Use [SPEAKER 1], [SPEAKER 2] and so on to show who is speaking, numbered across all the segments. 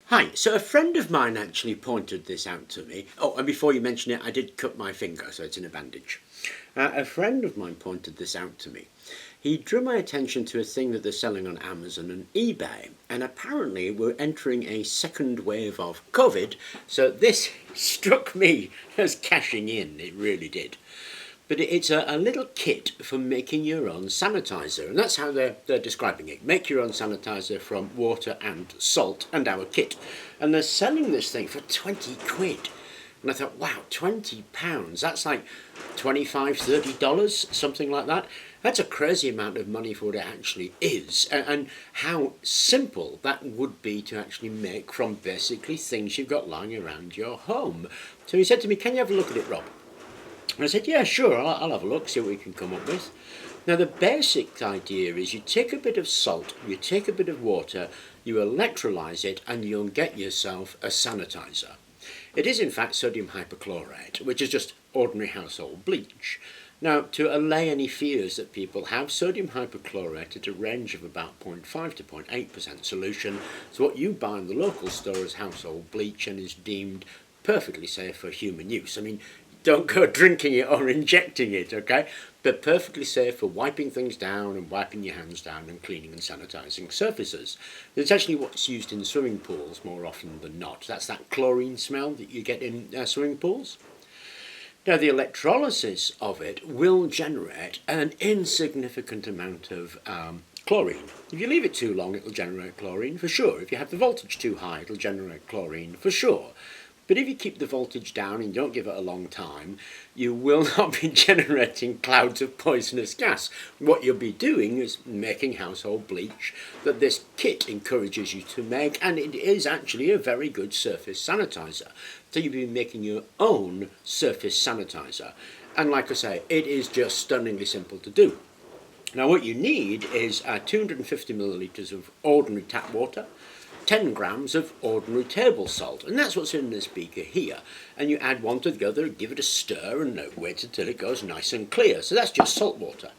[SPEAKER 1] Hi, so a friend of mine actually pointed this out to me. Oh, and before you mention it, I did cut my finger, so it's in a bandage. A friend of mine pointed this out to me. He drew my attention to a thing that they're selling on Amazon and eBay, and apparently we're entering a second wave of COVID, so this struck me as cashing in, it really did. But it's a little kit for making your own sanitizer, and that's how they're describing it. Make your own sanitizer from water and salt and our kit. And they're selling this thing for 20 quid. And I thought, wow, £20, that's like $25, $30, something like that. That's a crazy amount of money for what it actually is, and how simple that would be to actually make from basically things you've got lying around your home. So he said to me, can you have a look at it, Rob? And I said, yeah, sure, I'll have a look, see what we can come up with. Now, the basic idea is you take a bit of salt, you take a bit of water, you electrolyse it, and you'll get yourself a sanitizer. It is, in fact, sodium hypochlorite, which is just ordinary household bleach. Now, to allay any fears that people have, sodium hypochlorite at a range of about 0.5 to 0.8% solution. So what you buy in the local store is household bleach and is deemed perfectly safe for human use. I mean, don't go drinking it or injecting it, okay? But perfectly safe for wiping things down and wiping your hands down and cleaning and sanitizing surfaces. It's actually what's used in swimming pools more often than not. That's that chlorine smell that you get in swimming pools. Now, the electrolysis of it will generate an insignificant amount of chlorine. If you leave it too long, it'll generate chlorine for sure. If you have the voltage too high, it'll generate chlorine for sure. But if you keep the voltage down and you don't give it a long time, you will not be generating clouds of poisonous gas. What you'll be doing is making household bleach that this kit encourages you to make, and it is actually a very good surface sanitizer. So you'll be making your own surface sanitizer. And like I say, it is just stunningly simple to do. Now what you need is 250 millilitres of ordinary tap water, 10 grams of ordinary table salt, and that's what's in this beaker here. And you add one to the other, give it a stir, and wait until it goes nice and clear. So that's just salt water.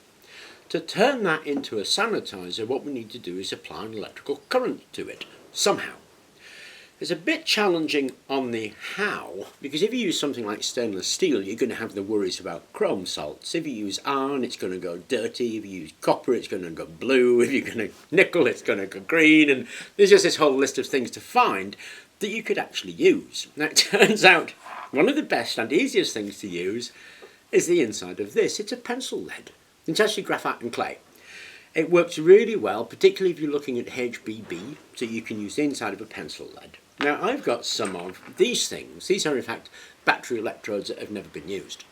[SPEAKER 1] To turn that into a sanitizer, what we need to do is apply an electrical current to it, somehow. It's a bit challenging on the how, because if you use something like stainless steel, you're going to have the worries about chrome salts. If you use iron, it's going to go dirty. If you use copper, it's going to go blue. If you're going to nickel, it's going to go green. And there's just this whole list of things to find that you could actually use. Now, it turns out one of the best and easiest things to use is the inside of this. It's a pencil lead. It's actually graphite and clay. It works really well, particularly if you're looking at HBB, so you can use the inside of a pencil lead. Now, I've got some of these things. These are, in fact, battery electrodes that have never been used.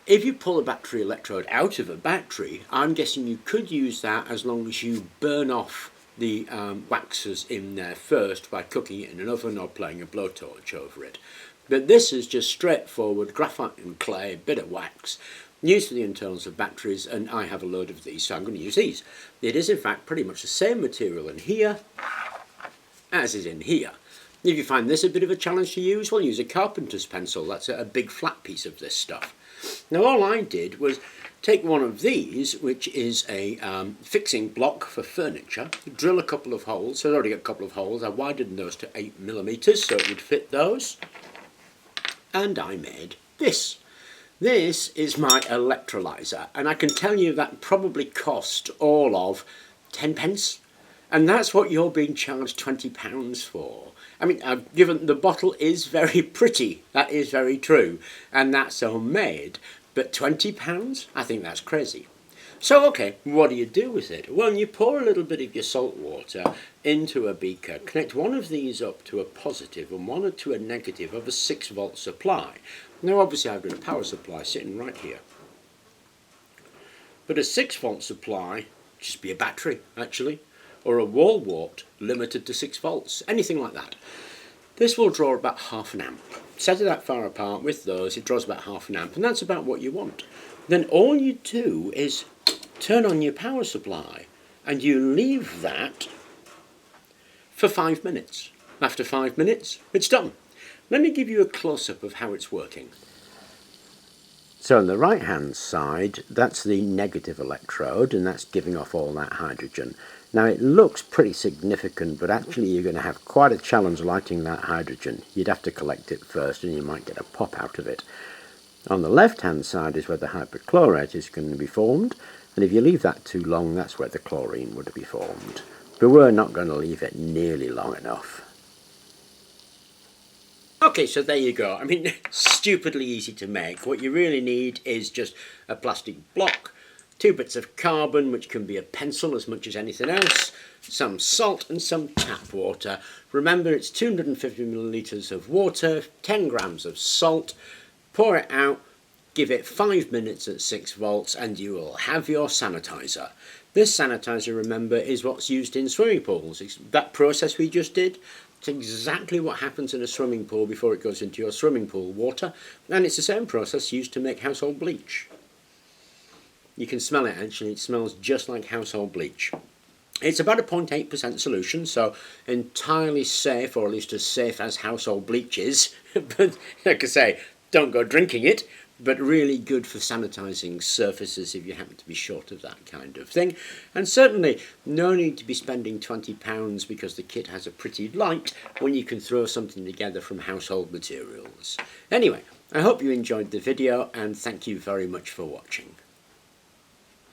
[SPEAKER 1] If you pull a battery electrode out of a battery, I'm guessing you could use that as long as you burn off the waxes in there first by cooking it in an oven or playing a blowtorch over it. But this is just straightforward graphite and clay, a bit of wax, used for the internals of batteries, and I have a load of these, so I'm going to use these. It is, in fact, pretty much the same material in here as is in here. If you find this a bit of a challenge to use, well, use a carpenter's pencil. That's a big flat piece of this stuff. Now, all I did was take one of these, which is a fixing block for furniture, drill a couple of holes. So I've already got a couple of holes. I widened those to 8mm so it would fit those. And I made this. This is my electrolyser, and I can tell you that probably cost all of 10 pence. And that's what you're being charged £20 for. I mean, given the bottle is very pretty, that is very true, and that's homemade, but £20? I think that's crazy. So, okay, what do you do with it? Well, you pour a little bit of your salt water into a beaker, connect one of these up to a positive and one to a negative of a 6-volt supply. Now, obviously, I've got a power supply sitting right here. But a 6-volt supply, just be a battery, actually, or a wall wart limited to 6 volts, anything like that. This will draw about half an amp. Set it that far apart with those, it draws about half an amp, and that's about what you want. Then all you do is turn on your power supply, and you leave that for 5 minutes. After 5 minutes, it's done. Let me give you a close-up of how it's working. So on the right hand side, that's the negative electrode, and that's giving off all that hydrogen. Now it looks pretty significant, but actually you're going to have quite a challenge lighting that hydrogen. You'd have to collect it first and you might get a pop out of it. On the left hand side is where the hypochlorite is going to be formed, and if you leave that too long, that's where the chlorine would be formed. But we're not going to leave it nearly long enough. Okay, so there you go. I mean, stupidly easy to make. What you really need is just a plastic block, 2 bits of carbon, which can be a pencil as much as anything else, some salt and some tap water. Remember, it's 250 millilitres of water, 10 grams of salt. Pour it out, give it 5 minutes at 6 volts, and you will have your sanitizer. This sanitizer, remember, is what's used in swimming pools. It's that process we just did. It's exactly what happens in a swimming pool before it goes into your swimming pool water, and it's the same process used to make household bleach. You can smell it actually, it smells just like household bleach. It's about a 0.8% solution, so entirely safe, or at least as safe as household bleach is. But like I say, don't go drinking it, but really good for sanitising surfaces if you happen to be short of that kind of thing. And certainly no need to be spending £20 because the kit has a pretty light when you can throw something together from household materials. Anyway, I hope you enjoyed the video and thank you very much for watching.